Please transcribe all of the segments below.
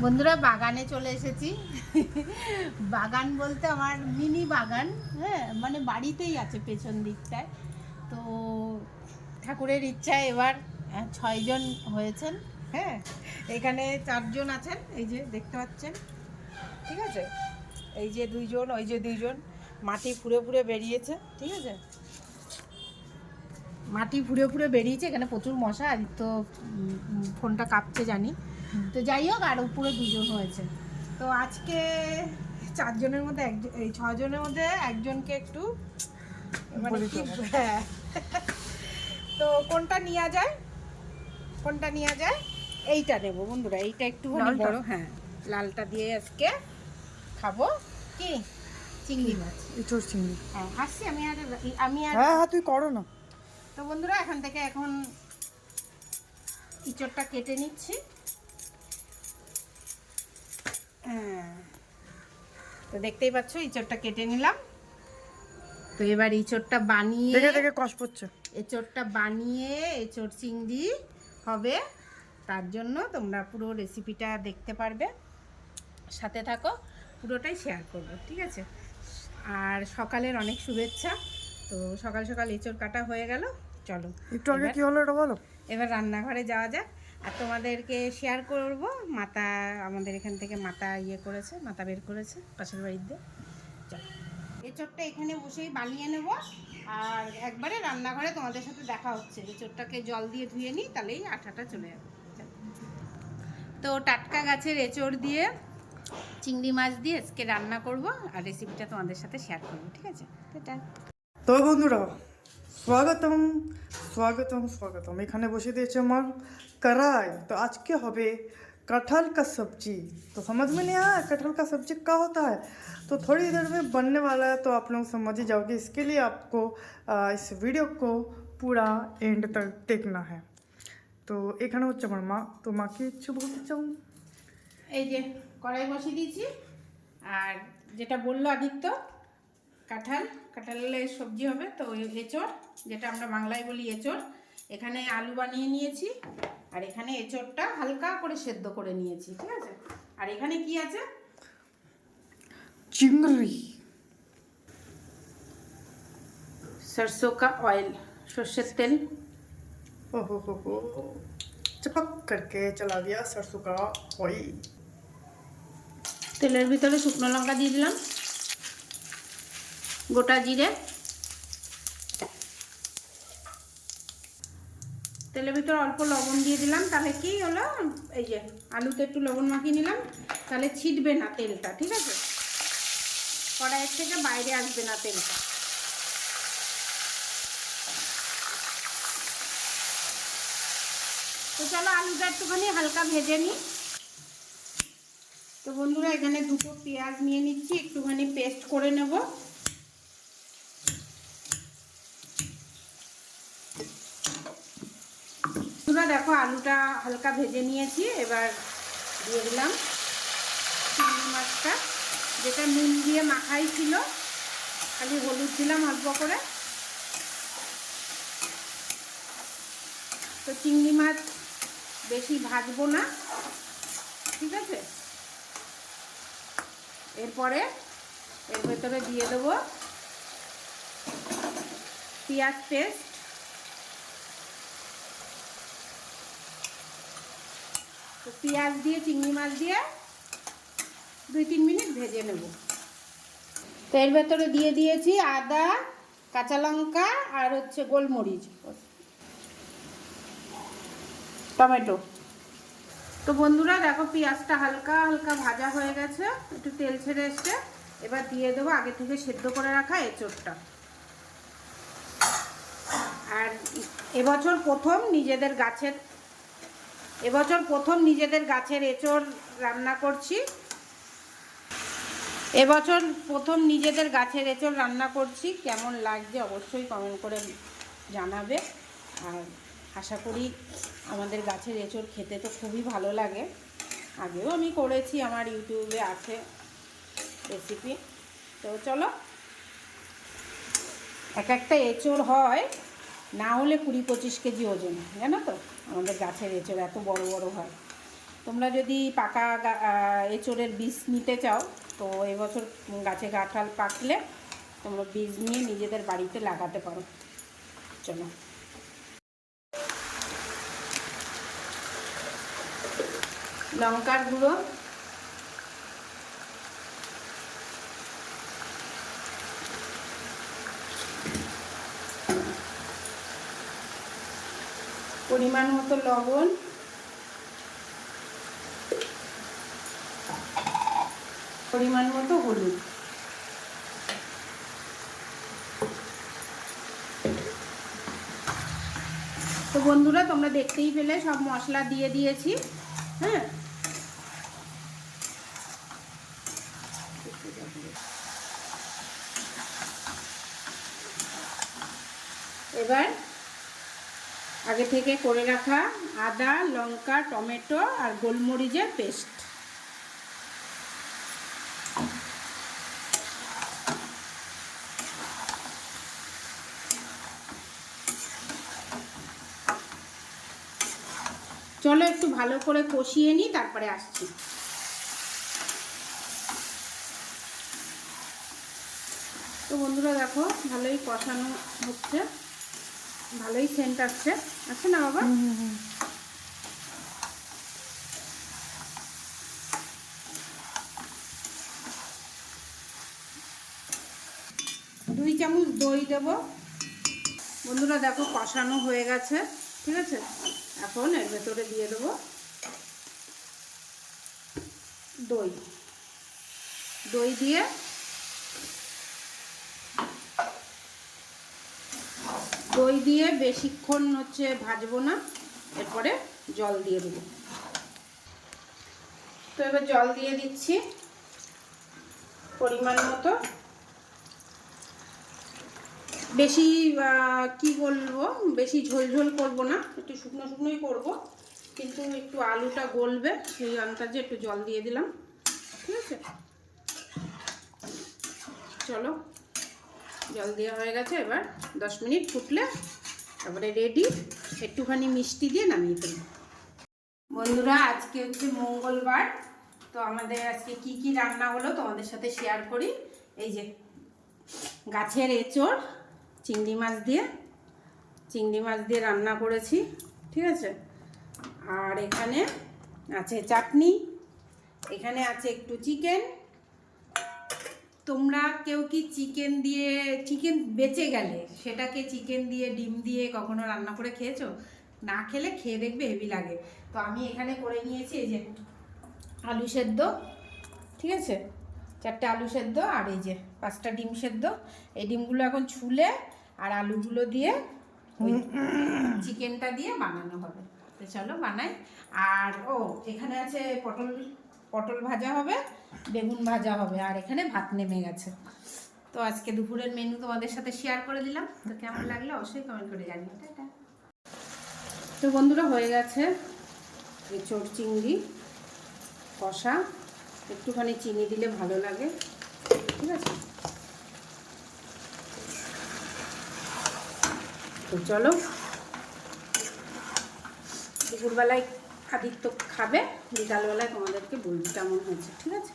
বন্ধুরা বাগানে চলে এসেছি। বাগান বলতে আমার মিনি বাগান, হ্যাঁ, মানে বাড়িতেই আছে পেছন দিকটায়। তো ঠাকুরের ইচ্ছায় এবার 6 জন হয়েছেন। হ্যাঁ, এখানে 4 জন আছেন, এই যে দেখতে পাচ্ছেন, ঠিক আছে। এই যে 2 জন, ওই যে 2 জন, মাটি ফুঁড়ে ফুঁড়ে বেরিয়েছে, ঠিক আছে। মাটি ফুঁড়ে ফুঁড়ে বেরিয়েছে, এখানে প্রচুর মশা। আজ তো ফোনটা কাঁপছে জানি। তো যাই হোক, আর উপরে 2 জন হয়েছে। তো আজকে 4 জনের মধ্যে এই 6 জনের মধ্যে একজনকে একটু মানে কি, হ্যাঁ, তো কোনটা নেওয়া যায়, এইটা নেব বন্ধুরা। এইটা একটুখানি বড়, হ্যাঁ, লালটা দিয়ে আজকে খাবো। কি চিংড়ি মাছ, ইঁচড় চিংড়ি। হ্যাঁ আসছি আমি আর হ্যাঁ তুই করো না। তো বন্ধুরা এখন ইঁচড়টা কেটে নিচ্ছি। হ্যাঁ, তো দেখতেই পাচ্ছ ইঁচড়টা কেটে নিলাম। তো এবার ইঁচড়টা বানিয়ে দেখে কষ পড়ছে। এঁচড়টা বানিয়ে এঁচড় চিংড়ি হবে। তার জন্য তোমরা পুরো রেসিপিটা দেখতে পারবে, সাথে থাকো, পুরোটাই শেয়ার করবো, ঠিক আছে। আর সকালের অনেক শুভেচ্ছা। তো সকাল সকাল এঁচড় কাটা হয়ে গেল। চলো একটু আগে কি হলো এটা বলো। এবার রান্নাঘরে যাওয়া যাক। আর তোমাদেরকে শেয়ার করব, মাতা আমাদের এখান থেকে মাতা করেছে, মাতা বের করেছে পাশের বাড়িতে। চলো এঁচড়টা এখানে বসেই বানিয়ে নেব, আর একবারে রান্নাঘরে তোমাদের সাথে দেখা হচ্ছে। এঁচড়টাকে জল দিয়ে ধুয়ে নিই, তাহলেই আঠাটা চলে যাবে। তো টাটকা গাছের এঁচড় দিয়ে চিংড়ি মাছ দিয়ে আজকে রান্না করব, আর রেসিপিটা তোমাদের সাথে শেয়ার করব, ঠিক আছে। তো বন্ধুরা স্বাগতম স্বাগতম স্বাগতম। এখানে বসে দিয়েছে আমার कढ़ाई। तो आज के হবে कटहल का सब्जी। तो समझ में नहीं आया कटहल का सब्जी क्या होता है, तो थोड़ी देर में बनने वाला है, तो आप लोग समझ ही जाओगे। इसके लिए आपको इस वीडियो को पूरा एंड तक देखना है। তো এখানে হচ্ছে আমার মা। তো মাকে কিছু বলতে চাও? এই যে কড়াই বসিয়ে দিয়েছি, আর যেটা বললো আদিত্য, কাঁঠালের সবজি হবে। তো এঁচড়, যেটা আমরা বাংলায় বলি এঁচড়, এখানে আলু বানিয়ে নিয়েছি, আর এখানে এঁচড়টা হালকা করে সেদ্ধ করে নিয়েছি, ঠিক আছে। আর এখানে কি আছে, চিংড়ি, सरसों का ऑयल, সর্ষের তেল। हो चपक करके चला गया सरसों का ऑयल। তেলের ভিতরে শুকনো লঙ্কা দিয়ে দিলাম, গোটা জিরে, তেলের ভিতরে অল্প লবণ দিয়ে দিলাম। তাহলে কি হলো, এই যে আলুতে একটু লবণ মাখিয়ে নিলাম, তাহলে ছিটবে না তেলটা, ঠিক আছে, কড়াইয়ের থেকে বাইরে আসবে না তেলটা। তো চলো আলুটা একটুখানি হালকা ভেজে নিই। তো বন্ধুরা এখানে 2টো পেঁয়াজ নিয়ে নিচ্ছি, একটুখানি পেস্ট করে নেব। বন্ধুরা দেখো আলুটা হালকা ভেজে নিয়েছি, এবার দিয়ে দিলাম চিংড়ি মাছটা, যেটা নুন দিয়ে মাখাই ছিল, খালি হলুদ দিলাম অল্প করে। তো চিংড়ি মাছ বেশি ভাজবো না, ঠিক আছে। এরপরে এর ভেতরে দিয়ে দেবো পেঁয়াজ পেস্ট, তো পেঁয়াজ দিয়ে চিংড়ি মাছ দিয়ে 2-3 মিনিট ভেজে নেব। তো এর ভেতরে দিয়ে দিয়েছি আদা, কাঁচা লঙ্কা, আর হচ্ছে গোলমরিচ, টমেটো। তো বন্ধুরা দেখো পেঁয়াজটা হালকা হালকা ভাজা হয়ে গেছে, একটু তেল ছেড়ে এসছে। এবার দিয়ে দেবো আগে থেকে সেদ্ধ করে রাখা এঁচড়টা। আর এবছর প্রথম নিজেদের গাছের এঁচড় রান্না করছি। কেমন লাগছে অবশ্যই কমেন্ট করে জানাবে। আর আশা করি আমাদের গাছের এঁচড় খেতে তো খুবই ভালো লাগে। আগেও আমি করেছি, আমার ইউটিউবে আছে রেসিপি। তো চলো, একটা এঁচড় হয় না হলে 20-25 কেজি ওজন, জানো তো, আমাদের গাছের এঁচড় এত বড় বড় হয়। তোমরা যদি পাকা এঁচোড়ের বীজ নিতে চাও তো এবছর গাছে কাঁঠাল পাকলে তোমরা বীজ নিয়ে নিজেদের বাড়িতে লাগাতে পারো। চলো, লঙ্কার গুঁড়ো, পরিমাণ মতো লবণ, পরিমাণ মতো হলুদ। তো বন্ধুরা তোমরা দেখতেই পেলে সব মশলা দিয়ে দিয়েছি। হ্যাঁ, এবার আগে থেকে করে রাখা আদা, লঙ্কা, টমেটো আর গোলমরিচের পেস্ট চলো একটু ভালো করে কষিয়ে নিই, তারপরে আসছি। তো বন্ধুরা দেখো ভালোই কষানো হচ্ছে, ভালোই সেন্ট আসছে, আছে না বাবা? 2 চামচ দই দেব। বন্ধুরা দেখো কষানো হয়ে গেছে, ঠিক আছে। এখন এর ভেতরে দিয়ে দেবো দই। দই দিয়ে বেশিক্ষণ ভাজবো না, এরপরে জল দিয়ে দেবো। তো এবার জল দিয়ে দিচ্ছি পরিমাণ মতো। বেশি কি বলবো, বেশি ঝোল করবো না, একটু শুকনো শুকনোই করবো, কিন্তু একটু আলুটা গলবে সেই আন্দাজে একটু জল দিয়ে দিলাম, ঠিক আছে। চলো, জল দেওয়া হয়ে গেছে, এবার 10 মিনিট ফুটলে তারপরে রেডি। একটুখানি মিষ্টি দিয়ে নামিয়ে ফেলবো। বন্ধুরা আজকে মঙ্গলবার, তো আমাদের আজকে কি কি রান্না হলো তোমাদের সাথে শেয়ার করি। এই যে গাছের এঁচোড় চিংড়ি মাছ দিয়ে রান্না করেছি, ঠিক আছে। আর এখানে আছে চাটনি, এখানে আছে একটু চিকেন। তোমরা কেউ কি চিকেন বেঁচে গেলে সেটাকে চিকেন দিয়ে ডিম দিয়ে কখনো রান্না করে খেয়েছো? না খেলে খেয়ে দেখবে, হেভি লাগে। তো আমি এখানে করে নিয়েছি এই যে আলু সেদ্ধ, ঠিক আছে, 4টে আলু সেদ্ধ, আর এই যে 5টা ডিম সেদ্ধ। এই ডিমগুলো এখন ছুলে আর আলুগুলো দিয়ে ওই চিকেনটা দিয়ে বানানো হবে। তো চলো বানাই। আর এখানে আছে পটল ভাজা হবে, বেগুন ভাজা হবে, আর এখানে ভাত নেমে গেছে। তো আজকে দুপুরের মেনু তোমাদের সাথে শেয়ার করে দিলাম। তো কেমন লাগলো অবশ্যই কমেন্ট করে জানিও। টাটা। তো বন্ধুরা হয়ে গেছে এঁচোড় চিংড়ি কষা, একটুখানি চিনি দিলে ভালো লাগে, ঠিক আছে। তো চলো, দুপুরবেলায় আদিত্য খাবে, বিকালবেলায় তোমাদেরকে বলবো কেমন হয়েছে, ঠিক আছে।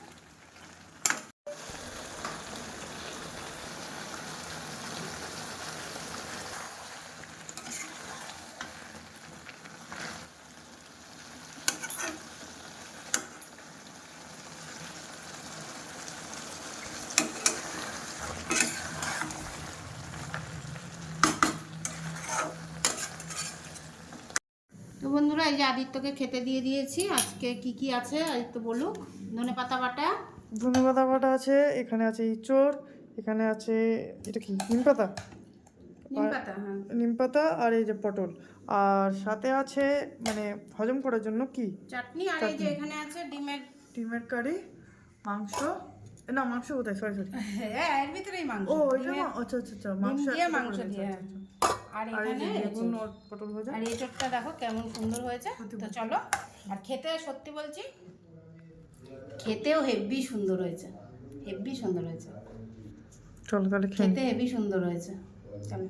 তো বন্ধুরা এই যে আদিত্যকে খেতে দিয়ে দিয়েছি। আজকে কি কি আছে আদিত্য বলুক। ধনেপাতা বাটা আছে, এখানে আছে ইঁচড়, এখানে আছে এটা কি নিম পাতা, হ্যাঁ, নিম পাতা, আর এই যে পটল, আর সাথে আছে মানে হজম করার জন্য কি চাটনি, আর এই যে এখানে আছে ডিমের কারি, মাংস, না মাংস কোথায়, সরি হ্যাঁ এর ভিতরেই মাংস। আচ্ছা মাংস দিয়ে আর এখানে বেগুন আর পটল ভাজা। আর এঁচড়টা দেখো কেমন সুন্দর হয়েছে। তো চলো, আর খেতে সত্যি বলছি খেতেও হেভি সুন্দর হয়েছে, চলো তাহলে খেতে হেভি সুন্দর হয়েছে। চলো।